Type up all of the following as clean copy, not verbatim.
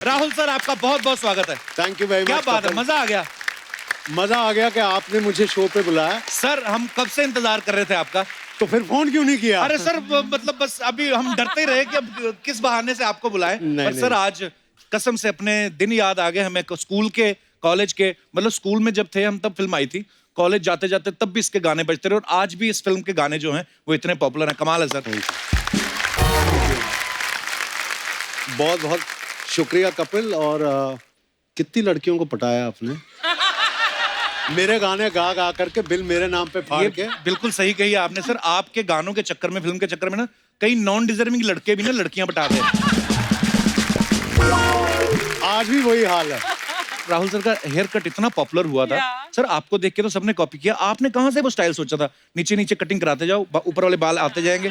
Rahul sir, आपका बहुत बहुत स्वागत है। Thank you very much. क्या बात है, मजा आ गया। मजा आ गया कि आपने मुझे शो पे बुलाया। सर, हम कब से इंतजार कर रहे थे आपका। तो फिर फोन क्यों नहीं किया? अरे सर, मतलब बस अभी हम डरते ही रहे कि अब किस बहाने से आपको बुलाएं। नहीं, पर सर, नहीं। आज कसम से अपने दिन याद आ गए हमें, स्कूल के, कॉलेज के। मतलब स्कूल में जब थे हम तब फिल्म आई थी, कॉलेज जाते जाते तब भी इसके गाने बजते रहे, और आज भी इस फिल्म के गाने जो हैं वो इतने पॉपुलर हैं। कमाल है सर। बहुत बहुत शुक्रिया कपिल। और कितनी लड़कियों को पटाया आपने मेरे गाने गा गा करके, बिल मेरे नाम पे फाड़ के। बिल्कुल सही कही आपने सर। आपके गानों के चक्कर में, फिल्म के चक्कर में ना, कई नॉन डिजर्विंग लड़के भी ना लड़कियां पटाते हैं। आज भी वही हाल है। राहुल सर का हेयर कट इतना पॉपुलर हुआ था सर, आपको देख के तो सबने कॉपी किया। आपने कहां से वो स्टाइल सोचा था? नीचे नीचे कटिंग कराते जाओ, ऊपर वाले बाल आते जाएंगे,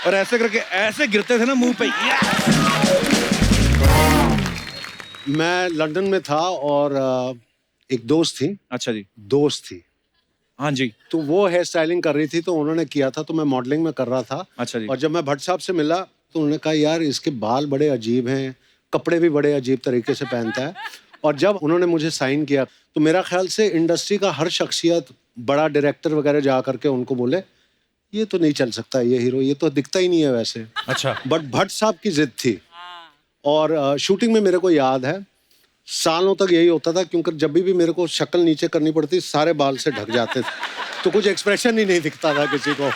और ऐसे करके ऐसे गिरते थे ना मुंह पे। मैं लंदन में था और एक दोस्त थी। अच्छा जी। दोस्त थी, हाँ जी। तो वो हेयर स्टाइलिंग कर रही थी, तो उन्होंने किया था, तो मैं मॉडलिंग में कर रहा था। अच्छा जी। और जब मैं भट्ट साहब से मिला तो उन्होंने कहा, यार इसके बाल बड़े अजीब हैं, कपड़े भी बड़े अजीब तरीके से पहनता है। और जब उन्होंने मुझे साइन किया तो मेरा ख्याल से इंडस्ट्री का हर शख्सियत, बड़ा डायरेक्टर वगैरह जा करके उनको बोले, ये तो नहीं चल सकता, ये हीरो, ये तो दिखता ही नहीं है वैसे। अच्छा। बट भट्ट साहब की जिद थी। और शूटिंग में मेरे को याद है, सालों तक यही होता था, क्योंकि जब भी मेरे को शक्ल नीचे करनी पड़ती, सारे बाल से ढक जाते थे, तो कुछ एक्सप्रेशन ही नहीं दिखता था किसी को।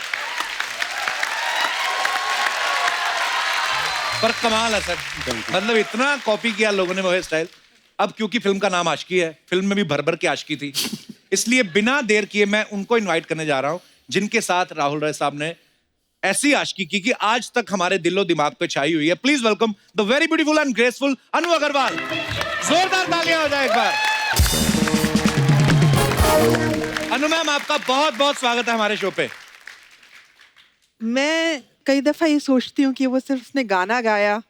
पर कमाल है सर, मतलब इतना कॉपी किया लोगों ने वो हेयर स्टाइल। अब क्योंकि फिल्म का नाम आशिकी है, फिल्म में भी भर भर के आशिकी थी, इसलिए बिना देर किए मैं उनको इनवाइट करने जा रहा हूं जिनके साथ राहुल रॉय साहब ने ऐसी आशिकी की कि आज तक हमारे दिलो दिमाग पे छाई हुई है। Please welcome the very beautiful and graceful Anu Agarwal. जोरदार तालियां हो जाए एक बार। अनु मैम, आपका बहुत बहुत स्वागत है हमारे शो पे। मैं कई दफा ये सोचती हूँ कि वो सिर्फ उसने गाना गाया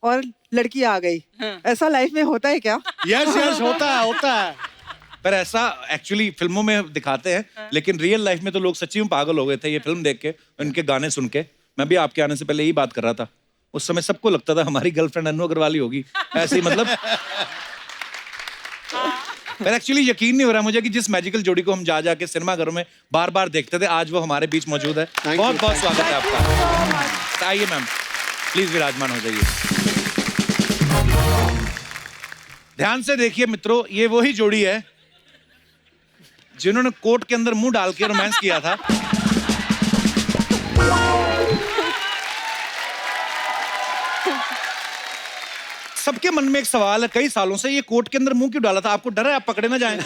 और लड़की आ गई। ऐसा लाइफ में होता है क्या? यस यस, होता है, होता है। पर ऐसा एक्चुअली फिल्मों में दिखाते हैं, लेकिन रियल लाइफ में तो लोग सच्ची में पागल हो गए थे ये फिल्म देख के, उनके गाने सुन के। मैं भी आपके आने से पहले यही बात कर रहा था। उस समय सबको लगता था हमारी गर्लफ्रेंड अनु अग्रवाल ही होगी, ऐसे ही मतलब। पर एक्चुअली यकीन नहीं हो रहा मुझे कि जिस मैजिकल जोड़ी को हम जा जाके सिनेमा घरों में बार बार देखते थे, आज वो हमारे बीच मौजूद है। बहुत बहुत स्वागत है आपका। आइए मैम, प्लीज विराजमान हो जाइए। ध्यान से देखिए मित्रों, ये वही जोड़ी है जिन्होंने कोर्ट के अंदर मुंह डाल के रोमांस किया था। सबके मन में एक सवाल है कई सालों से, ये कोर्ट के अंदर मुंह क्यों डाला था? आपको डर है आप पकड़े ना जाएं?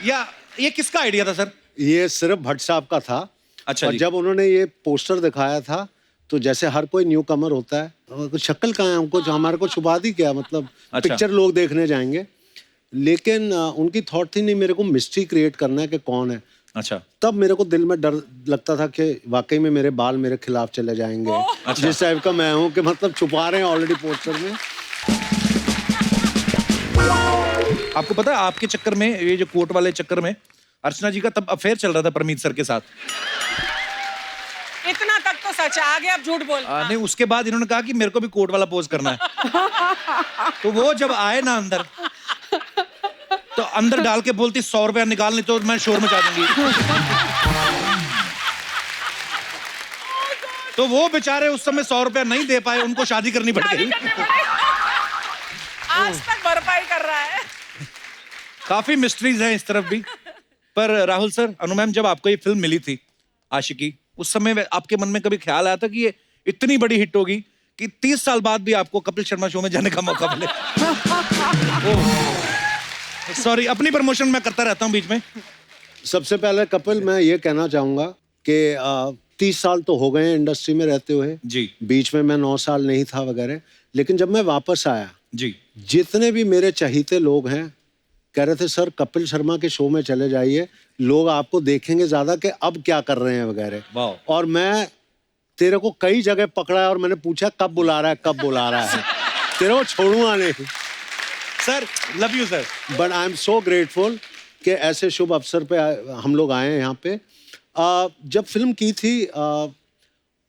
या ये किसका आइडिया था सर? ये सिर्फ भट्ट साहब का था। अच्छा और जी। जब उन्होंने ये पोस्टर दिखाया था, तो जैसे हर कोई न्यू कमर होता है, शक्ल कहाँ है हमको, हमारे को छुपा दी क्या, मतलब अच्छा। पिक्चर लोग देखने जाएंगे। लेकिन उनकी थॉट थी, नहीं मेरे को मिस्ट्री क्रिएट करना है कि कौन है। अच्छा। तब मेरे को दिल में डर लगता था कि वाकई में मेरे बाल मेरे खिलाफ चले जाएंगे। अच्छा। जिस टाइप का मैं हूँ कि मतलब छुपा रहे हैं ऑलरेडी पोस्टर में। आपको पता है आपके चक्कर में, ये जो कोर्ट वाले चक्कर में, अर्चना जी का तब अफेयर चल रहा था परमीत सर के साथ। इतना तक तो सच है, आगे अब झूठ बोल। नहीं, उसके बाद इन्होंने कहा कि मेरे को भी कोर्ट वाला पोज करना है। तो वो जब आए ना अंदर, तो अंदर डाल के बोलती 100 रुपया निकाल, नहीं तो मैं शोर मचा दूंगी। तो वो बेचारे उस समय 100 रुपया नहीं दे पाए, उनको शादी करनी पड़ गई। आज तक भरपाई कर रहा है। काफी मिस्ट्रीज हैं इस तरफ भी। पर राहुल सर, अनु मैम, जब आपको ये फिल्म मिली थी आशिकी, उस समय आपके मन में कभी ख्याल आया था कि ये इतनी बड़ी हिट होगी कि 30 साल बाद भी आपको कपिल शर्मा शो में जाने का मौका मिले? सॉरी, अपनी प्रमोशन मैं करता रहता हूँ बीच में। सबसे पहले कपिल, मैं ये कहना चाहूंगा कि 30 साल तो हो गए हैं इंडस्ट्री में रहते हुए जी। बीच में मैं 9 साल नहीं था वगैरह, लेकिन जब मैं वापस आया जी, जितने भी मेरे चहीते लोग हैं कह रहे थे, सर कपिल शर्मा के शो में चले जाइए, लोग आपको देखेंगे ज्यादा कि अब क्या कर रहे हैं वगैरह। और मैं तेरे को कई जगह पकड़ा है और मैंने पूछा कब बुला रहा है, कब बुला रहा है। तेरे को छोड़ूंगा नहीं sir. Love you sir. But I am so grateful कि ऐसे शुभ अवसर पे हम लोग आए हैं यहाँ पे। जब फिल्म की थी,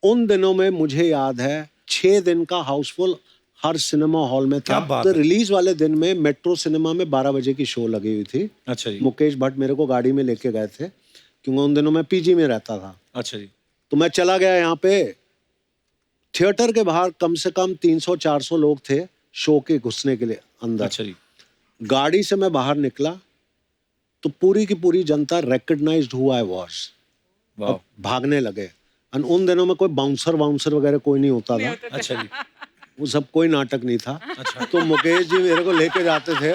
उन दिनों में मुझे याद है 6 दिन का हाउसफुल हर सिनेमा हॉल में क्या था। बात तो है। रिलीज वाले दिन में मेट्रो सिनेमा में 12 बजे की शो लगी हुई थी। अच्छा जी। मुकेश भट्ट मेरे को गाड़ी में लेके गए थे, क्योंकि उन दिनों मैं पीजी में रहता था। अच्छा जी। तो मैं चला गया यहाँ पे, थिएटर के बाहर कम से कम 300-400 लोग थे शो के घुसने के लिए अंदर। अच्छा जी। गाड़ी से मैं बाहर निकला तो पूरी की पूरी जनता रिकग्नाइज्ड हु आई वाज, वाह। और भागने लगे। और उन दिनों में कोई बाउंसर वगैरह कोई नहीं होता था, अच्छा जी। वो सब कोई नाटक नहीं था। अच्छा। तो मुकेश जी मेरे को लेके जाते थे।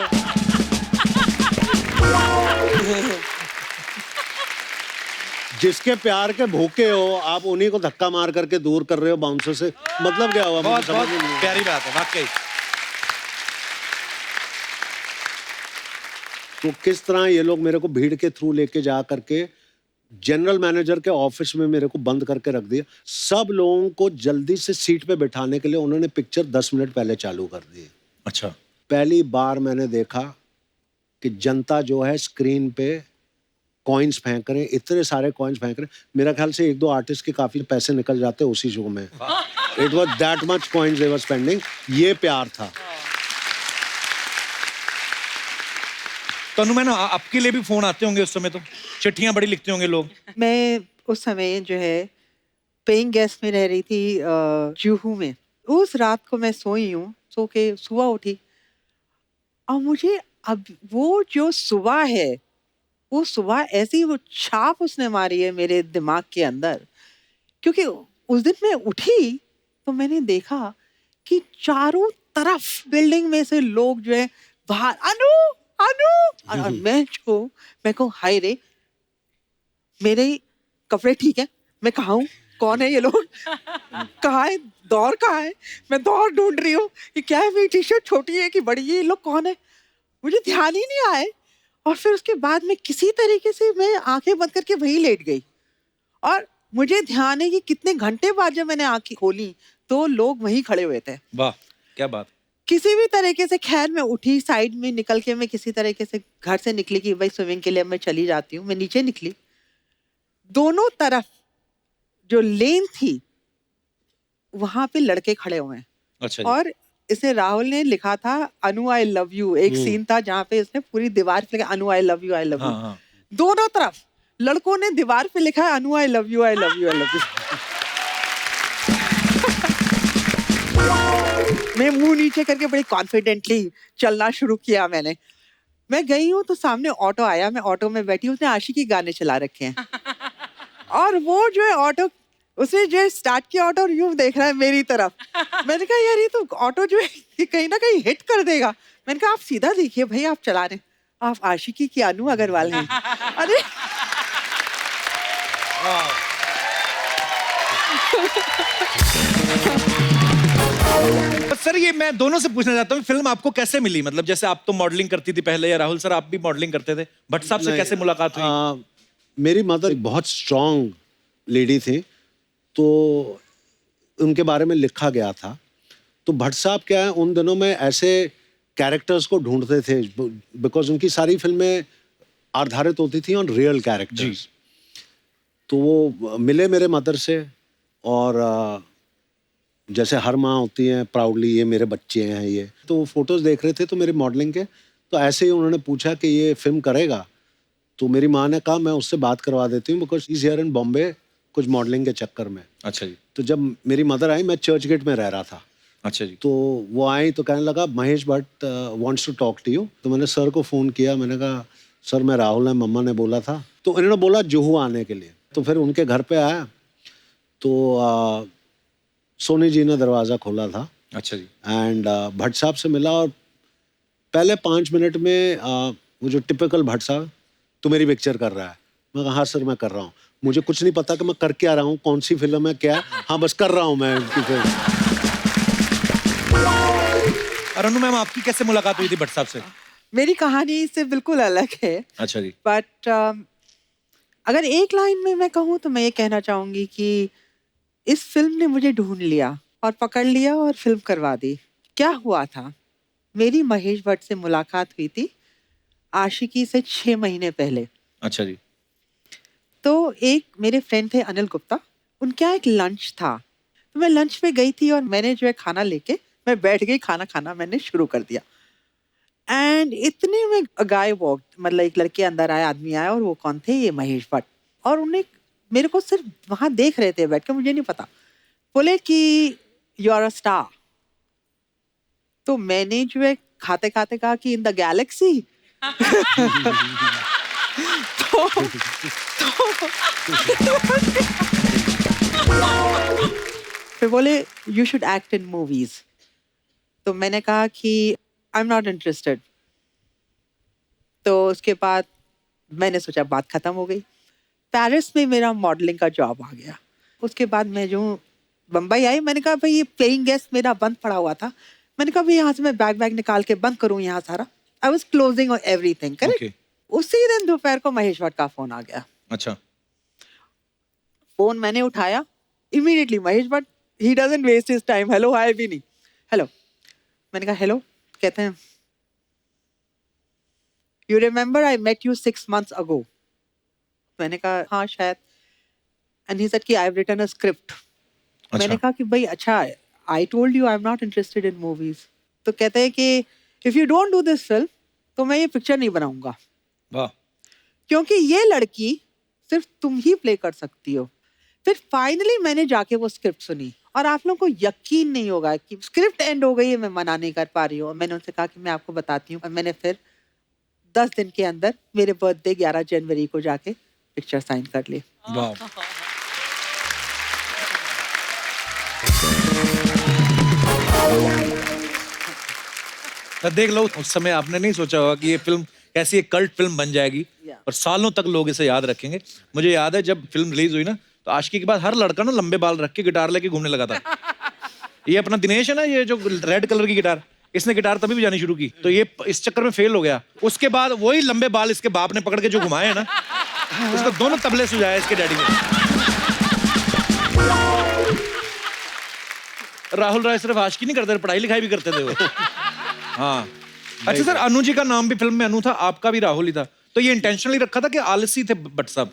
जिसके प्यार के भूखे हो आप, उन्हीं को धक्का मार करके दूर कर रहे हो बाउंसर से, मतलब क्या हुआ? मुझे बहुत समझ बहुत में नहीं आया। प्यारी बात है वाकई। तो किस तरह ये लोग मेरे को भीड़ के थ्रू लेके जा करके जनरल मैनेजर के ऑफिस में मेरे को बंद करके रख दिया। सब लोगों को जल्दी से सीट पे बिठाने के लिए उन्होंने पिक्चर 10 मिनट पहले चालू कर दी। अच्छा। पहली बार मैंने देखा कि जनता जो है स्क्रीन पे कॉइन्स फेंक रहे हैं, इतने सारे कॉइन्स फेंक रहे हैं। मेरा ख्याल से 1-2 आर्टिस्ट के काफी पैसे निकल जाते उसी शो में। It was that much coins they were spending. ये प्यार था। तनु मैम, आपके लिए भी फोन आते होंगे उस समय, तो चिट्ठियां बड़ी लिखते होंगे लोग। मैं उस समय जो है पेइंग गेस्ट में रह रही थी जुहू में। उस रात को मैं सोई हूँ, सो के सुबह उठी और मुझे अब वो जो सुबह है, वो सुबह ऐसी वो छाप उसने मारी है मेरे दिमाग के अंदर। क्योंकि उस दिन मैं उठी तो मैंने देखा कि चारों तरफ बिल्डिंग में से लोग जो है बाहर, अनु अनु, और मैं कहूँ हाय रे, मेरे कपड़े ठीक है, मैं कहाँ हूँ, कौन है ये लोग, कहाँ है दौर, कहाँ है, मैं दौर ढूंढ रही हूँ, ये क्या है, मेरी टी शर्ट छोटी है कि बड़ी है, ये लोग कौन है, मुझे ध्यान ही नहीं आए। और फिर उसके बाद में किसी तरीके से मैं आंखें बंद करके वहीं लेट गई। और मुझे ध्यान है कि कितने घंटे बाद जब मैंने आंखें खोली तो लोग वहीं खड़े हुए थे। वाह क्या बात। किसी भी तरीके से खैर मैं उठी, साइड में निकल के मैं किसी तरीके से घर से निकली कि भाई स्विमिंग के लिए मैं चली जाती हूँ। मैं नीचे निकली, दोनों तरफ जो लेन थी वहां पे लड़के खड़े हुए हैं। अच्छा जी। और इसे राहुल ने लिखा था अनु आई लव यू। एक सीन था जहाँ पे इसने पूरी दीवार पे लिखा Anu I love you, I love you. हाँ हाँ। दोनों तरफ लड़कों ने दीवार पे लिखा है Anu I love you, I love you, I love you. मैं मुंह नीचे करके बड़ी कॉन्फिडेंटली चलना शुरू किया मैंने। मैं गई हूँ तो सामने ऑटो आया, मैं ऑटो में बैठी, उसने आशिकी गाने चला रखे हैं। और वो जो है ऑटो, उसने जो स्टार्ट किया ऑटो और यूं देख रहा है मेरी तरफ। मैंने कहा यार ये तो ऑटो जो है ये कहीं ना कहीं हिट कर देगा। मैंने कहा आप सीधा देखिए भाई, आप चला रहे, आप आशिकी की अनु अग्रवाल हैं। अरे सर ये मैं दोनों से पूछना चाहता हूँ, फिल्म आपको कैसे मिली? मतलब जैसे आप तो मॉडलिंग करती थी पहले, या राहुल सर आप भी मॉडलिंग करते थे, भट्ट साहब से नहीं, कैसे मुलाकात हुई? मेरी मदर बहुत स्ट्रांग लेडी थी, तो उनके बारे में लिखा गया था। तो भट्ट साहब क्या है, उन दिनों में ऐसे कैरेक्टर्स को ढूंढते थे, बिकॉज उनकी सारी फिल्में आधारित होती थी ऑन रियल कैरेक्टर्स। तो वो मिले मेरे मदर से, और जैसे हर माँ होती है प्राउडली, ये मेरे बच्चे हैं ये, तो वो फोटोज देख रहे थे तो मेरे मॉडलिंग के, तो ऐसे ही उन्होंने पूछा कि ये फिल्म करेगा। तो मेरी माँ ने कहा मैं उससे बात करवा देती हूँ, because is here in Bombay कुछ मॉडलिंग के चक्कर में। अच्छा जी। तो जब मेरी मदर आई, मैं चर्च गेट में रह रहा था, अच्छा जी। तो वो आई तो कहने लगा Mahesh Bhatt wants to talk to you. तो मैंने सर को फ़ोन किया, मैंने कहा सर मैं राहुल है, मम्मा ने बोला था। तो इन्होंने बोला जुहू आने के लिए। तो फिर उनके घर पे आया तो सोनी जी ने दरवाज़ा खोला था। अच्छा जी। एंड भट्ट साहब से मिला, और पहले 5 मिनट में वो जो टिपिकल भट्ट साहब, तो मेरी पिक्चर कर रहा है। मैं कहा हाँ सर मैं कर रहा हूँ, मुझे कुछ नहीं पता कि मैं कर क्या रहा हूँ, कौन सी फिल्म है क्या है, हाँ बस कर रहा हूँ मैं उनकी फिल्म। और अनु मैम आपकी कैसे मुलाकात हुई थी भट्ट साहब से? मेरी कहानी इससे बिल्कुल अलग है। अच्छा जी। बट अगर एक लाइन में मैं कहूँ तो मैं ये कहना चाहूंगी कि इस फिल्म ने मुझे ढूंढ लिया और पकड़ लिया और फिल्म करवा दी। क्या हुआ था, मेरी महेश भट्ट से मुलाकात हुई थी आशिकी से 6 महीने पहले। अच्छा जी। तो एक मेरे फ्रेंड थे अनिल गुप्ता, उनका एक लंच था, तो मैं लंच पे गई थी और मैंने जो है खाना लेके मैं बैठ गई, खाना खाना मैंने शुरू कर दिया। एंड इतने में गाय वॉक, मतलब एक लड़के अंदर आया, आदमी आया, और वो कौन थे? ये महेश भट्ट। और उन्हें मेरे को सिर्फ वहां देख रहे थे बैठ के, मुझे नहीं पता। बोले कि यू आर अ स्टार। तो मैंने जो है खाते खाते कहा कि इन द गैलेक्सी। फिर बोले you should act in movies. तो मैंने कहा कि आई एम नॉट इंटरेस्टेड। तो उसके बाद मैंने सोचा बात खत्म हो गई। पेरिस में मेरा मॉडलिंग का जॉब आ गया। उसके बाद मैं जो बम्बई आई, मैंने कहा भाई ये पेइंग गेस्ट मेरा बंद पड़ा हुआ था, मैंने कहा भाई यहाँ से मैं बैग निकाल के बंद करूँ यहाँ सारा। आई वॉज क्लोजिंग और एवरीथिंग, करेक्ट। उसी दिन दोपहर को महेश भट्ट का फोन आ गया। अच्छा। फोन मैंने उठाया, immediately Mahesh Bhatt, he doesn't waste his time, hello hi भी नहीं, हेलो। मैंने कहा हेलो। कहते हैं you remember I met you 6 months ago। मैंने कहा हाँ शायद। एंड ही सेड कि I have written a script. मैंने कहा कि भाई अच्छा, I told you I am not interested in movies. तो कहते हैं कि if you don't do this film तो मैं ये पिक्चर नहीं बनाऊंगा, वाह, क्योंकि ये लड़की सिर्फ तुम ही प्ले कर सकती हो। फिर फाइनली मैंने जाके वो स्क्रिप्ट सुनी, और आप लोगों को यकीन नहीं होगा कि स्क्रिप्ट एंड हो गई है, मैं मना नहीं कर पा रही हूँ। मैंने उनसे कहा कि मैं आपको बताती हूँ, और मैंने फिर 10 दिन के अंदर मेरे बर्थडे 11 जनवरी को जाके पिक्चर साइन कर ली। वाह। तो देख लो, उस समय आपने नहीं सोचा होगा कि ये फिल्म कैसी एक कल्ट फिल्म बन जाएगी और सालों तक लोग इसे याद रखेंगे। मुझे याद है जब फिल्म रिलीज हुई ना, तो आशिकी के बाद हर लड़का ना लंबे बाल रख के गिटार लेके घूमने लगा था। ये अपना दिनेश है ना, ये जो रेड कलर की गिटार, इसने गिटार तभी बजानी शुरू की, तो ये इस चक्कर में फेल हो गया। उसके बाद वही लंबे बाल इसके बाप ने पकड़ के जो घुमाए हैं ना, उसको दोनों तबले सुझाए इसके डैडी ने। राहुल राय सिर्फ आशिकी नहीं करते, पढ़ाई लिखाई भी करते थे वो। हाँ। अच्छा सर, अनु जी का नाम भी फिल्म में अनु था, आपका भी राहुल ही था, तो ये इंटेंशनली रखा था कि आलसी थे भट्ट साहब?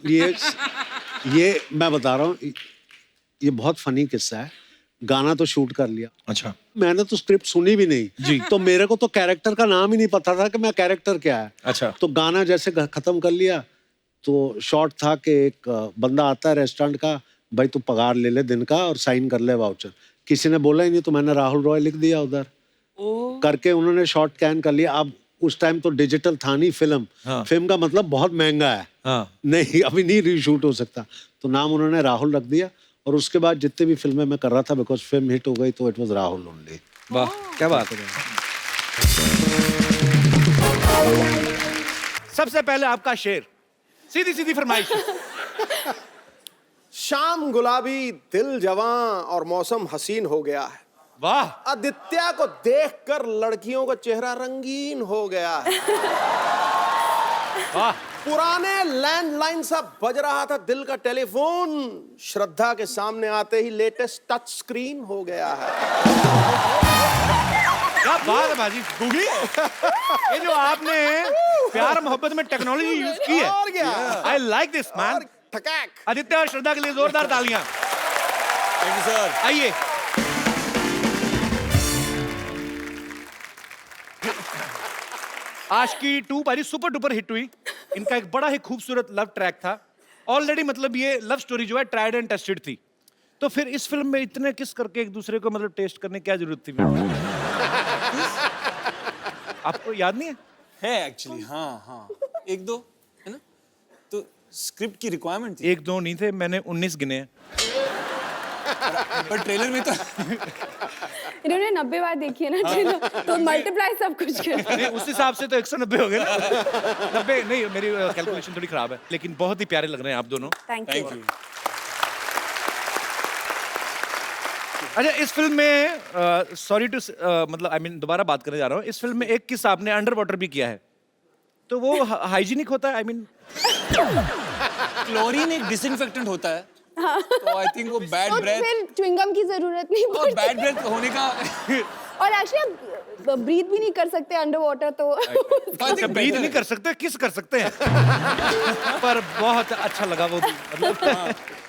ये मैं बता रहा हूँ, ये बहुत फनी किस्सा है। गाना तो शूट कर लिया। अच्छा। मैंने तो स्क्रिप्ट सुनी भी नहीं जी, तो मेरे को तो कैरेक्टर का नाम ही नहीं पता था कि मैं कैरेक्टर क्या है। अच्छा। तो गाना जैसे खत्म कर लिया, तो शॉट था कि एक बंदा आता है रेस्टोरेंट का, भाई तू पगार ले ले दिन का और साइन कर ले वाउचर। किसी ने बोला ही नहीं, तो मैंने राहुल रॉय लिख दिया उधर करके, उन्होंने शॉट कैन कर लिया। अब उस टाइम तो डिजिटल था नहीं फिल्म। हाँ। फिल्म का मतलब बहुत महंगा है। हाँ। नहीं, अभी नहीं रीशूट हो सकता, तो नाम उन्होंने राहुल रख दिया। और उसके बाद जितने भी फिल्में मैं कर रहा था, बिकॉज फिल्म हिट हो गई, तो इट वाज राहुल ओनली। वाह, क्या बात है। सबसे पहले आपका शेर, सीधी सीधी फरमाइश। शाम गुलाबी, दिल जवां और मौसम हसीन हो गया है। वाह। आदित्य को देखकर लड़कियों का चेहरा रंगीन हो गया है। वाह। पुराने लैंडलाइन सा बज रहा था दिल का टेलीफोन, श्रद्धा के सामने आते ही लेटेस्ट टच स्क्रीन हो गया है। क्या बात है बाजी, गूगी। ये जो आपने प्यार मोहब्बत में टेक्नोलॉजी यूज की है, और क्या? I like this man. Aditya और श्रद्धा के लिए जोरदार तालियां। Thank you sir. आइए। आशिकी 2 भाई सुपर डुपर हिट हुई। इनका एक बड़ा ही खूबसूरत लव ट्रैक था ऑलरेडी, मतलब ये लव स्टोरी जो है ट्राइड एंड टेस्टेड थी। तो फिर इस फिल्म में इतने किस करके एक दूसरे को मतलब टेस्ट करने की क्या जरूरत थी? आपको याद नहीं है एक्चुअली? हाँ, 1-2 है ना, तो स्क्रिप्ट की रिक्वायरमेंट थी। 1-2 नहीं थे, मैंने 19 गिने हैं। पर ट्रेलर में तो इन्होंने 90 बार देखी है ना ट्रेलर, तो मल्टीप्लाई सब कुछ कर। नहीं, उस हिसाब से तो 190 हो गए ना। 90 नहीं, मेरी कैलकुलेशन थोड़ी खराब है, लेकिन बहुत ही प्यारे लग रहे हैं आप दोनों। Thank you. अच्छा, इस फिल्म में सॉरी टू मतलब आई मीन दोबारा बात करने जा रहा हूँ, इस फिल्म में एक किस्सा आपने अंडर वाटर भी किया है, तो वो हाइजीनिक होता है? आई मीन क्लोरीन एक डिसइंफेक्टेंट होता है, तो आई थिंक वो बैड ब्रेथ, फिर च्युइंगम की जरूरत नहीं और बैड ब्रेथ होने का। और एक्चुअली आप ब्रीथ भी नहीं कर सकते अंडर वाटर, तो ब्रीथ नहीं कर सकते, किस कर सकते हैं। पर बहुत अच्छा लगा वो,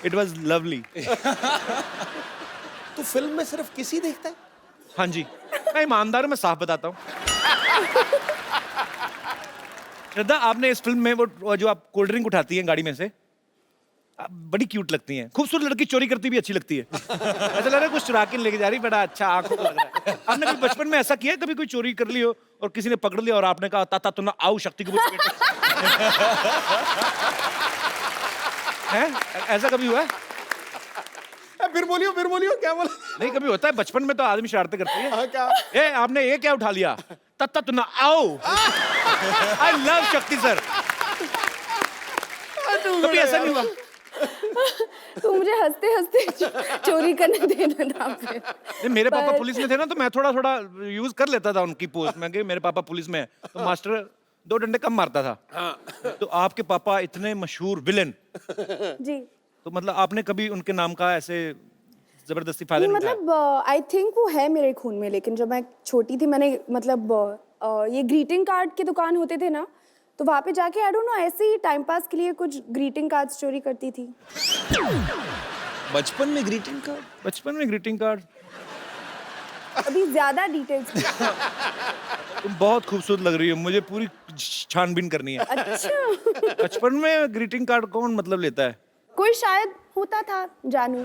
इट वाज लवली। तू फिल्म में सिर्फ किसी देखता है? हाँ जी, मैं ईमानदार हूं, मैं साफ बताता हूँ। श्रद्धा, आपने इस फिल्म में वो जो आप कोल्ड ड्रिंक उठाती हैं गाड़ी में से, आप बड़ी क्यूट लगती हैं। खूबसूरत लड़की चोरी करती भी अच्छी लगती है। ऐसा लग रहा है कुछ चुरा के लेके जा रही, बड़ा अच्छा आंखों को लग रहा है। आपने कभी बचपन में ऐसा किया है, कभी कोई चोरी कर ली हो और किसी ने पकड़ लिया और आपने कहा ताता तुम ना आओ शक्ति कपूर के बेटे। हैं? ऐसा कभी हुआ है? फिर बोलियो क्या बोला? नहीं, कभी होता है बचपन में तो आदमी शरारतें करती है। हाँ, क्या? ए, आपने ये क्या उठा लिया? तत्ता तुम ना आओ। आई लव शक्ति सर। कभी ऐसा नहीं हुआ? तो मुझे हंसते हंसते चोरी करने देना था फिर। नहीं, मेरे पापा पुलिस में थे ना, तो मैं थोड़ा थोड़ा यूज कर लेता था उनकी पोस्ट में कि मेरे पापा पुलिस में है, तो मास्टर 2 डंडे कम मारता था। तो आपके पापा इतने मशहूर विलेन, जी तो मतलब आपने कभी उनके नाम का ऐसे जबरदस्ती फायदा नहीं, नहीं उठाया? मतलब आई थिंक वो है मेरे खून में, लेकिन जब मैं छोटी थी मैंने मतलब ये ग्रीटिंग कार्ड की दुकान होते थे ना, तो वहाँ पे जाके आई डोंट नो ऐसे ही टाइम पास के लिए कुछ ग्रीटिंग कार्ड्स चोरी करती थी। बचपन में ग्रीटिंग कार्ड? बचपन में ग्रीटिंग कार्ड? अभी ज्यादा डिटेल्स। तुम बहुत खूबसूरत लग रही हो, मुझे पूरी छानबीन करनी है। अच्छा बचपन में ग्रीटिंग कार्ड कौन मतलब लेता है? कोई शायद होता था, जानू।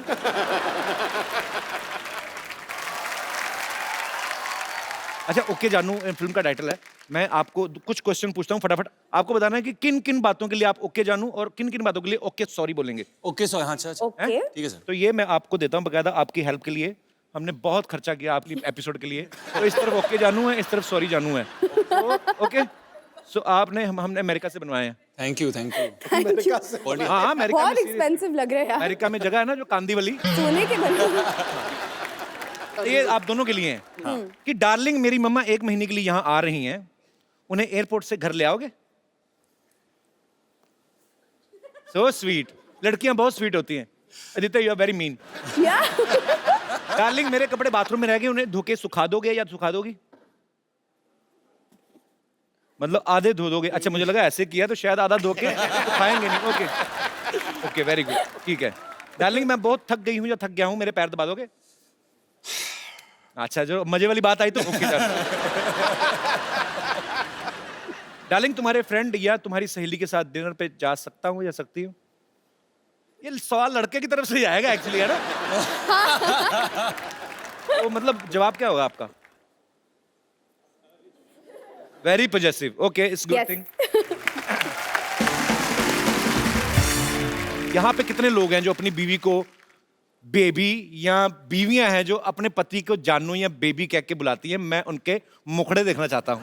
अच्छा, ओके जानू फिल्म का टाइटल है। मैं आपको कुछ क्वेश्चन पूछता हूँ, फटाफट आपको बताना है कि किन किन बातों के लिए आप ओके जानू और किन किन बातों के लिए ओके सॉरी बोलेंगे। ओके सॉरी, हाँ अच्छा अच्छा। ओके ठीक है सर। तो ये मैं आपको देता हूँ बकायदा आपकी हेल्प के लिए। हमने बहुत खर्चा किया आपकी एपिसोड के लिए, तो इस तरफ ओके जानू है, इस तरफ सॉरी जानू है। तो ओके, सो आपने हमने अमेरिका से बनवाए हैं। Thank you thank you. Thank you. हाँ, अमेरिका बहुत में एक्सपेंसिव लग रहा है यार, अमेरिका में जगह है ना जो कांदीवली, सोने के बने। ये आप दोनों के लिए हैं कि डार्लिंग मेरी मम्मा 1 महीने के लिए यहाँ आ रही हैं, उन्हें एयरपोर्ट से घर ले आओगे? सो स्वीट, लड़कियां बहुत स्वीट होती हैं। Aditi, you are very mean. या डार्लिंग मेरे कपड़े बाथरूम में रह गए, उन्हें धो के सुखा दोगे या सुखा दोगी? मतलब आधे धो दोगे? अच्छा, मुझे लगा ऐसे किया तो शायद आधा धो के सुखाएंगे नहीं। ओके ओके, वेरी गुड, ठीक है। डार्लिंग मैं बहुत थक गई हूँ या थक गया हूँ, मेरे पैर दबा दोगे? अच्छा, जो मजे वाली बात आई तो ओके डन। डार्लिंग तुम्हारे फ्रेंड या तुम्हारी सहेली के साथ डिनर पे जा सकता हूँ या सकती हूँ? ये सवाल लड़के की तरफ से ही आएगा एक्चुअली, है ना? तो मतलब जवाब क्या होगा आपका? Very positive. Okay, it's good thing. यहाँ पे कितने लोग हैं जो अपनी बीवी को बेबी या बीवियां हैं जो अपने पति को जानू या बेबी कह के बुलाती हैं? मैं उनके मुखड़े देखना चाहता हूँ।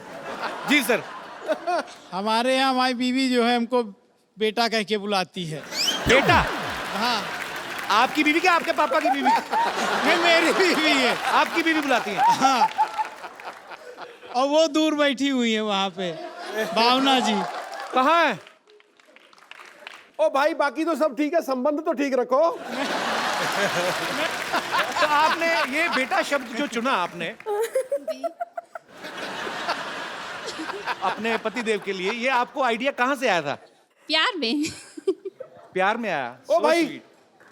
जी सर। हमारे यहाँ हमारी बीवी जो है हमको बेटा कह के बुलाती है। बेटा? हाँ, आपकी बीवी क्या आपके पापा की बीवी? ये मेरी बीवी है। आपकी बीवी बुलाती है? हाँ, और वो दूर बैठी हुई है वहाँ पे, भावना जी। कहाँ है? ओ भाई, बाकी तो सब ठीक है, संबंध तो ठीक रखो। तो आपने ये बेटा शब्द जो चुना आपने अपने पति देव के लिए, ये आपको आइडिया कहाँ से आया था? प्यार में। प्यार में आया? ओ So भाई, sweet.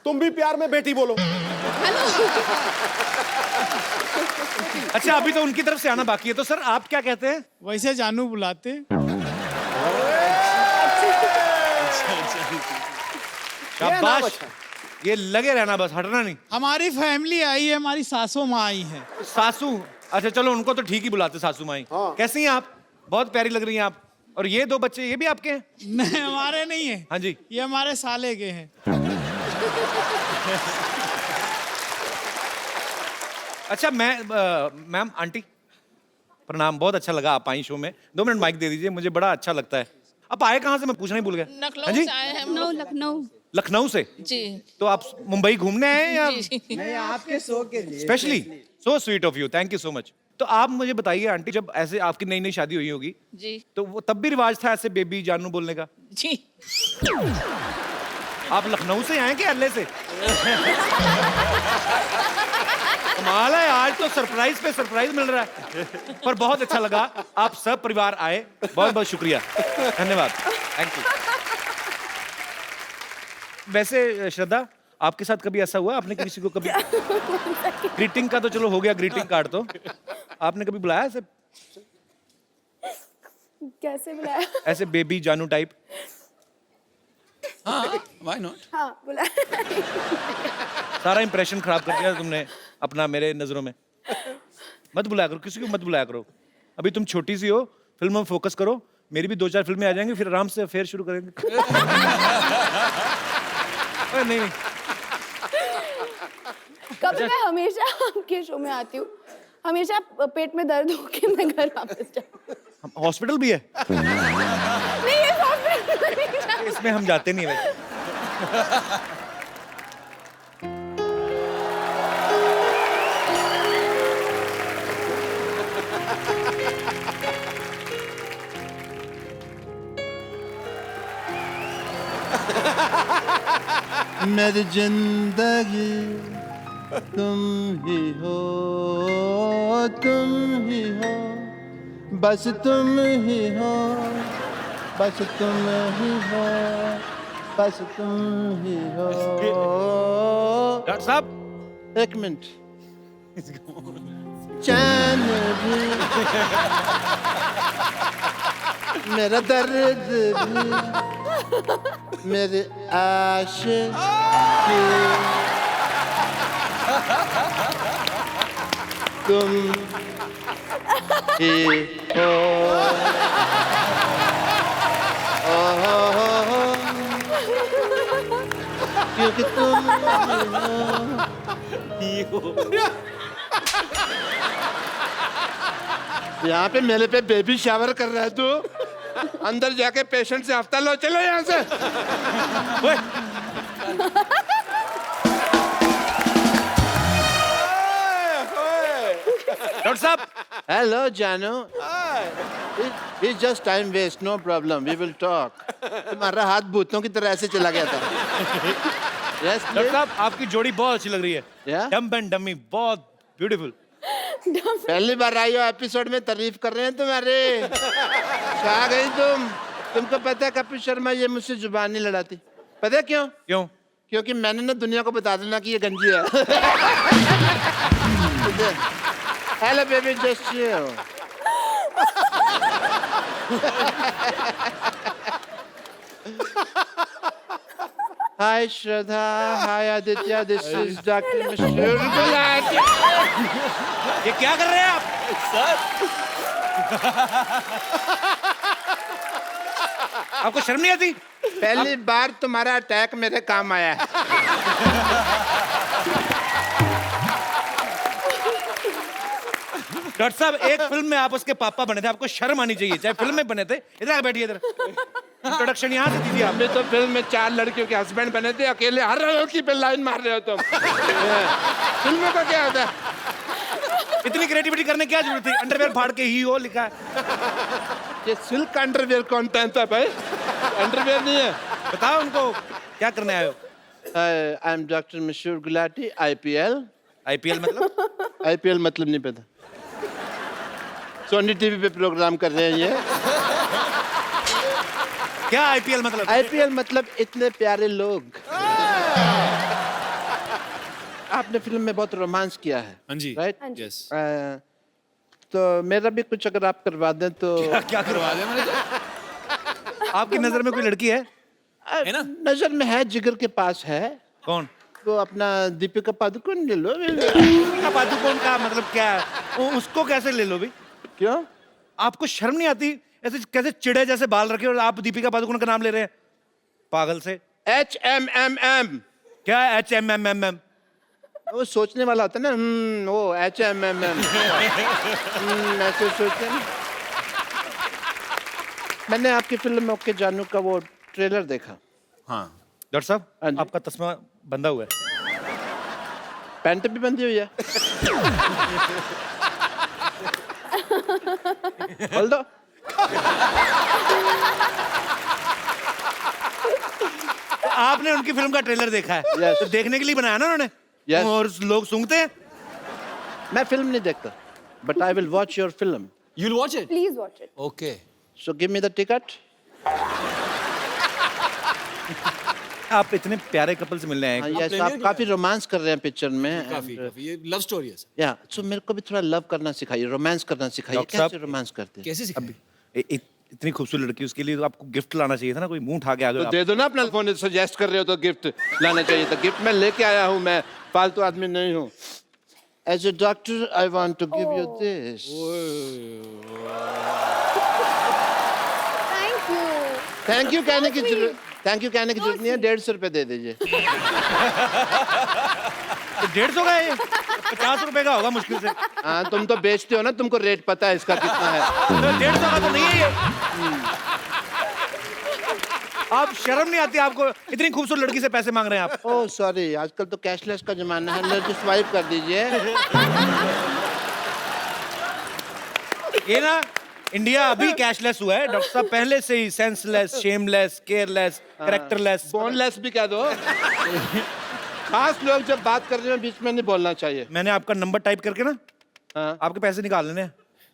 तुम भी प्यार में बेटी बोलो। अच्छा, अभी तो उनकी तरफ से आना बाकी है, तो सर आप क्या कहते हैं? वैसे जानू बुलाते। शाबाश, ये लगे रहना बस, हटना नहीं। हमारी फैमिली आई है, हमारी सासू माँ आई है। सासू? अच्छा चलो, उनको तो ठीक ही बुलाते सासू माई। हाँ। कैसी हैं आप? बहुत प्यारी लग रही हैं आप। और ये 2 बच्चे, ये भी आपके हैं? नहीं, हमारे नहीं है। हाँ जी। ये हमारे साले के हैं। अच्छा, मैम आंटी प्रणाम, बहुत अच्छा लगा आप आई शो में। 2 मिनट माइक दे दीजिए, मुझे बड़ा अच्छा लगता है। आप आए कहाँ से, मैं पूछना ही भूल गया। हाँ लखनऊ जी? से आए हैं हम लोग। लखनऊ। लखनऊ से? जी। तो आप मुंबई घूमने आए हैं या? नहीं, आपके शो के लिए specially? So sweet of you, thank you so much. तो आप मुझे बताइए आंटी, जब ऐसे आपकी नई नई शादी हुई होगी, जी तो वो तब भी रिवाज था ऐसे बेबी जानू बोलने का? जी। आप लखनऊ से आए कि अल्ले से? कमाल है, आज तो सरप्राइज पे सरप्राइज मिल रहा है। पर बहुत अच्छा लगा, आप सब परिवार आए, बहुत बहुत शुक्रिया, धन्यवाद, थैंक यू। वैसे श्रद्धा, आपके साथ कभी ऐसा हुआ आपने किसी को कभी ग्रीटिंग का तो चलो हो गया, ग्रीटिंग कार्ड तो आपने कभी बुलाया ऐसे कैसे बुलाया? ऐसे बेबी जानू टाइप? हाँ, why not? हाँ बुलाया। सारा इंप्रेशन खराब कर दिया तुमने अपना मेरे नजरों में। मत बुलाया करो, किसी को मत बुलाया करो। अभी तुम छोटी सी हो, फिल्म में फोकस करो। मेरी भी 2-4 फिल्में आ जाएंगी, फिर आराम से अफेयर शुरू करेंगे। अरे नहीं कभी मैं हमेशा आपके शो में आती हूँ, हमेशा पेट में दर्द होके मैं घर वापस जाती हूँ। हॉस्पिटल भी है नहीं ये हॉस्पिटल नहीं जाती। इसमें हम जाते नहीं वैसे। मेरी जिंदगी तुम ही हो, तुम ही हो, बस तुम ही हो, बस तुम ही हो, बस तुम ही हो। डॉक्टर साहब एक मिनट। चैन भी मेरा दर्द भी मेरे आशिकी तुम ही हो। क्योंकि तुम ही हो। यहाँ पे मेरे पे बेबी शावर कर रहा है तू? अंदर जाके पेशेंट से हफ्ता लो, चलो यहाँ से। डॉक्टर साहब हेलो जानू। It's just time waste, no problem. We will talk. तुम्हारा हाथ भूतों की तरह ऐसे चला गया था। Yes, डॉक्टर साहब आपकी जोड़ी बहुत अच्छी लग रही है। Yeah? डम्ब एंड डमी बहुत ब्यूटीफुल। पहली बार आई हो एपिसोड में, तारीफ कर रहे हैं तुम्हारे। कहाँ गई तुम? तुमको पता है कपिल शर्मा ये मुझसे जुबान नहीं लड़ाती। पता है क्यों? क्यों? क्योंकि मैंने ना दुनिया को बता देना कि ये गंजी है। Hello baby, just chill. Hi Shraddha, hi Aditya, this is doctor मशहूर गुलाटी। ये क्या कर रहे हैं आप? आपको शर्म नहीं आती? पहली बार तुम्हारा अटैक मेरे काम आया है। डॉक्टर साहब एक फिल्म में आप उसके पापा बने थे, आपको शर्म आनी चाहिए, चाहे फिल्म में बने थे। इधर आके बैठिए, इधर इंट्रोडक्शन यहाँ से दीजिए आप। हमने तो फिल्म में 4 लड़कियों के हस्बैंड बने थे, अकेले हर लड़की पे लाइन मार रहे हो तुम। फिल्मों का क्या होता है? इतनी क्रिएटिविटी करने की क्या जरूरत थी? अंडरवेयर फाड़ के ही हो लिखा है। ये सिल्क अंडरवेयर कौन पहनता है भाई? अंडरवेयर नहीं है। बताओ उनको क्या करने आए हो? आई एम डॉक्टर मशहूर गुलाटी, IPL। IPL मतलब? IPL मतलब नहीं पता। सोनी टीवी पे प्रोग्राम कर रहे हैं ये। क्या IPL मतलब? IPL मतलब इतने प्यारे लोग। आपने फिल्म में बहुत रोमांस किया है। हाँ जी। राइट? Yes. तो मेरा भी कुछ अगर आप करवा दें तो। क्या करवा दे मैंने? आपकी नजर में कोई लड़की है? है ना? नजर में है, जिगर के पास है। कौन? तो अपना दीपिका पादुकोण ले लो। दीपिका पादुकोण का मतलब क्या है? उसको कैसे ले लो भी? क्यों? आपको शर्म नहीं आती? ऐसे कैसे चिड़े जैसे बाल रखे और आप दीपिका पादुकोण का नाम ले रहे हैं? पागल से। HMMM। क्या है HMMM? वो सोचने वाला होता है ना। वो HMMM। ऐसे सोचते हैं। मैंने आपकी फिल्म ओके जानू का वो ट्रेलर देखा। हाँ। डॉक्टर साहब हाँ जी। आपका तस्मा बंधा हुआ है। पैंट भी बंधी हुई है। खोल दो। तो आपने उनकी फिल्म का ट्रेलर देखा है? Yes. तो देखने के लिए बनाया ना उन्होंने? Yes. और लोग सूंघते हैं। मैं फिल्म नहीं देखता, but I will watch your film. You'll watch it? Please watch it. Okay. So give me the ticket. आप इतने प्यारे कपल से मिलने आए यस आप काफी रोमांस कर रहे हैं पिक्चर में काफी काफी ये लव स्टोरी है सर। या सो मेरे को भी थोड़ा लव करना सिखाइए, रोमांस करना सिखाइए। डॉक्टर साहब, कैसे रोमांस करते हैं? कैसे सिखाएं? इतनी खूबसूरत लड़की, उसके लिए तो आपको गिफ्ट लाना चाहिए था ना, कोई मुंह उठा के आ तो गए दे दो ना अपना फोन, सजेस्ट कर रहे हो तो गिफ्ट लाना चाहिए था। गिफ्ट मैं लेके आया हूँ, मैं फालतू आदमी नहीं हूँ। As a doctor I want to give you this. Thank you कहने की जरूरत, थैंक यू कहने की जरूरत नहीं है। 150 रुपए दे दीजिए। तो 150 का है, 50 रुपए का होगा मुश्किल से। हाँ तुम तो बेचते हो ना, तुमको रेट पता है इसका कितना है। 150 का तो नहीं है ये। आप शर्म नहीं आती आपको? इतनी खूबसूरत लड़की से पैसे मांग रहे हैं आप। ओह सॉरी, आजकल तो कैशलेस का जमाना है, लेट स्वाइप कर दीजिए। ये ना इंडिया अभी कैशलेस हुआ है डॉक्टर साहब, पहले से ही senseless, shameless, careless, characterless. Boneless भी कह दो। खास लोग जब बात कर रहे हैं बीच में नहीं बोलना चाहिए। मैंने आपका नंबर टाइप करके ना हाँ। आपके पैसे निकाल लेने हैं।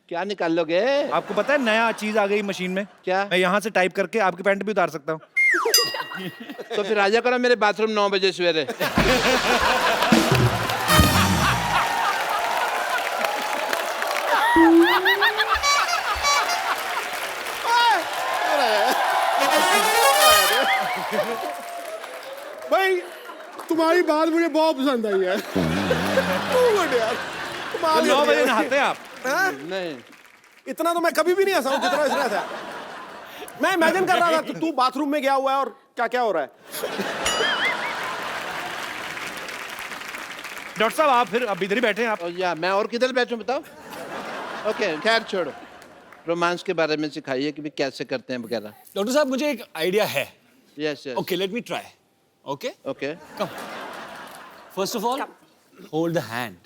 क्या निकाल लोगे? आपको पता है नया चीज आ गई मशीन में, क्या? मैं यहाँ से टाइप करके आपकी पैंट भी उतार सकता हूँ। तो फिर आजा करो मेरे बाथरूम 9 बजे सवेरे। भाई तुम्हारी बात मुझे बहुत पसंद आई है। यार तो 9 बजे नहाते हैं आप? नहीं इतना तो मैं कभी भी नहीं हंसा हूं जितना इसने हंसा। मैं इमेजिन कर रहा था तू बाथरूम में गया हुआ है और क्या क्या हो रहा है। डॉक्टर साहब आप फिर अब इधर ही बैठे हैं आप। या मैं और किधर बैठूं बताओ? ओके खैर छोड़ो, रोमांस के बारे में सिखाइए कि भी कैसे करते हैं वगैरह। डॉक्टर साहब मुझे एक आइडिया है। Yes yes okay let me try. Okay okay come. First of all hold the hand.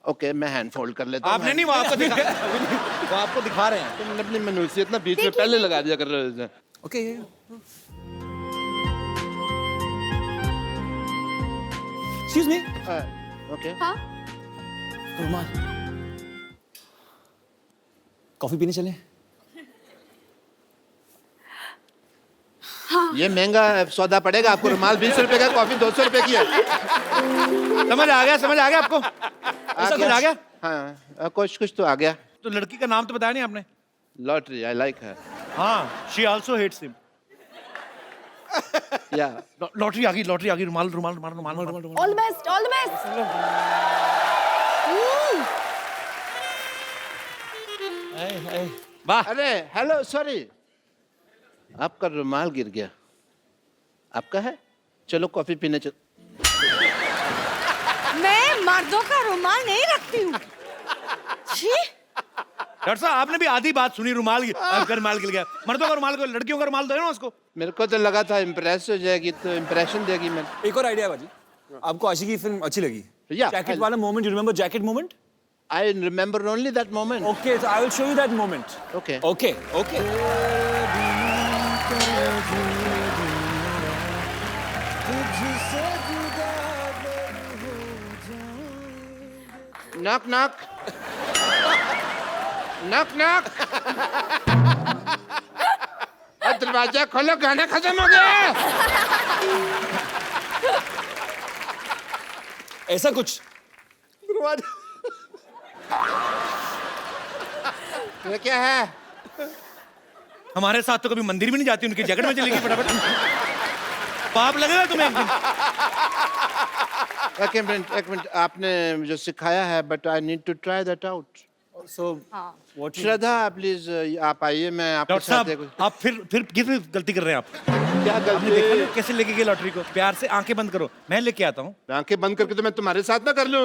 Okay मैं हैंड फोल्ड कर लेता हूं। आपने नहीं, वो आपको दिखा, वो आपको दिखा रहे हैं। तुमने अपनी मनुष्यत ना बीच में पहले लगा दिया कर रहे हो। Okay excuse me. ओके हाँ रुमाल, कॉफी पीने चले? ये महंगा सौदा पड़ेगा आपको। रुमाल 20 रुपए का, कॉफी 200 रुपए की है। समझ आ गया आपको? समझ आ गया? हाँ कुछ कुछ तो आ गया। तो लड़की का नाम तो बताया नहीं आपने? लॉटरी, आई लाइक हर। हाँ, शी आल्सो हेट्स हिम। या लॉटरी आ गई, रुमाल। All the best, all the best. वाह। अरे हेलो सॉरी, आपका रुमाल गिर गया। आपका है? चलो कॉफी पीने चल। मैं मर्दों का रुमाल नहीं रखती हूँ। डॉक्टर साहब आपने भी आधी बात सुनी, रुमाल गिर गया। मर्दों का रुमाल को, लड़कियों का रुमाल दो ना उसको। मेरे को तो लगा था इम्प्रेस हो जाएगी, तो इम्प्रेशन देगी। मैं एक और आइडिया बाजी, आपको आशिकी की फिल्म अच्छी लगी? Yeah, जैकेट वाला moment, you remember jacket moment? I remember only that moment. Okay so I will show you that moment. Okay okay okay. Knock knock knock knock. दरवाजा खोलो, गाना खत्म हो गया। ऐसा कुछ ये क्या है? हमारे साथ तो कभी मंदिर भी नहीं जाती, उनकी जैकेट में चलेगी फटाफट। पाप लगेगा तुम्हें एक दिन। एक मिनट आपने जो सिखाया है, but I need to try that out. So what Shraddha please आप आइए, मैं आपके डॉक्टर साथ साहब आप फिर किस गलती कर रहे हैं आप? क्या आपने गलती? देखा नहीं कैसे लेके गए लॉटरी को? प्यार से आंखें बंद करो, मैं लेके आता हूँ। आंखें बंद करके तो मैं तुम्हारे साथ ना कर लूं?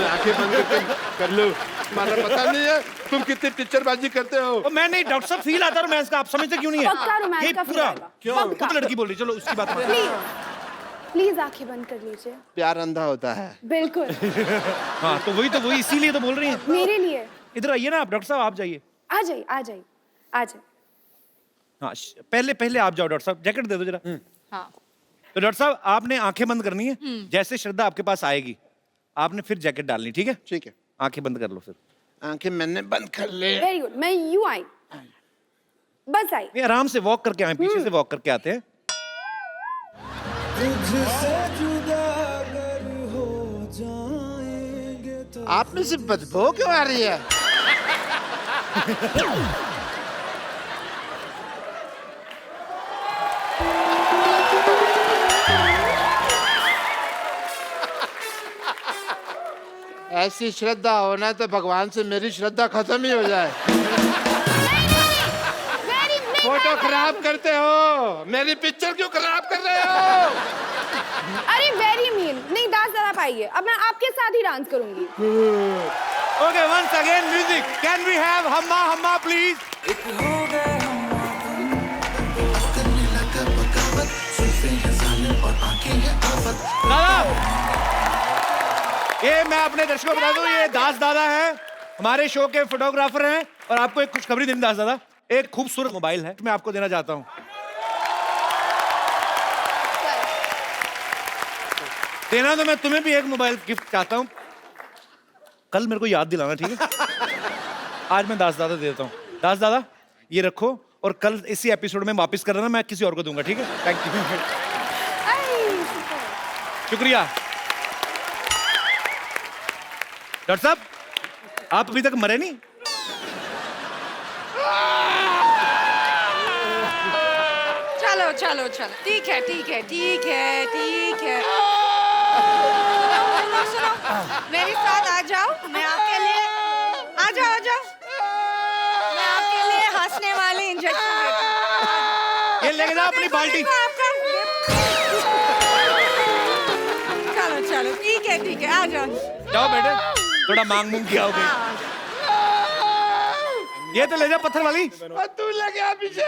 आंखें बंद करके कर लूं? तुम्हारा पता नहीं है तुम कितनी पिक्चरबाजी करते हो। और मैं नहीं डॉक्टर साहब, फील आता है रोमांस का, आप समझते क्यों नहीं पक्का है? रोमांस ये का फील पूरा आएगा। क्यों? पक्का। खुद लड़की बोल रही, चलो उसकी बात मान। प्लीज आंखें बंद कर लीजिए। प्यार अंधा होता है। बिल्कुल हाँ तो वही इसीलिए तो बोल रही हैं। मेरे लिए। इधर आइए ना आप, डॉक्टर साहब आप जाइए। आ जाइए आ जाइए आ जाइए। हाँ पहले आप जाओ डॉक्टर साहब, जैकेट दे दो जरा। हाँ। तो डॉक्टर साहब आपने आंखें बंद करनी है, जैसे श्रद्धा आपके पास आएगी आपने फिर जैकेट डालनी, ठीक है? ठीक है, आंखें बंद कर लो फिर। आंखें मैंने बंद कर ले। वेरी गुड, मैं यूं आई, बस आई। नहीं आराम से वॉक करके आए, पीछे से वॉक करके आते हैं। आप में से बदबू क्यों आ रही है? ऐसी श्रद्धा होना तो भगवान से मेरी श्रद्धा खत्म ही हो जाए। फोटो खराब करते हो, मेरी पिक्चर क्यों खराब कर रहे हो? अरे वेरी मीन। नहीं डांस जरा पाइए, अब मैं आपके साथ ही डांस करूंगी। Okay, once again music. Can we have Humma Humma please? दादा, ये मैं अपने दर्शकों को बता दूं, ये दास दादा है, हमारे शो के फोटोग्राफर हैं, और आपको एक खुशखबरी देनी दास दादा, एक खूबसूरत मोबाइल है मैं आपको देना चाहता हूं। देना तो मैं तुम्हें भी एक मोबाइल गिफ्ट चाहता हूं, कल मेरे को याद दिलाना, ठीक है? आज मैं दास दादा दे देता हूं। दास दादा ये रखो, और कल इसी एपिसोड में वापस कर देना, मैं किसी और को दूंगा, ठीक है? थैंक यू, शुक्रिया। डॉक्टर साहब, आप अभी तक मरे नहीं? चलो चलो चलो, ठीक है ठीक है ठीक है ठीक है। सुनो, मेरे साथ आ जाओ, मैं आपके लिए आ जाओ, मैं आपके लिए हंसने वाले इंजेक्शन देती हूँ। ये लेके जाओ अपनी बाल्टी। चलो चलो, ठीक है, आ जाओ। जाओ बेटे, थोड़ा मांग मूंग किया होगा। ये तो ले जा पत्थर वाली। तू लग गया पीछे।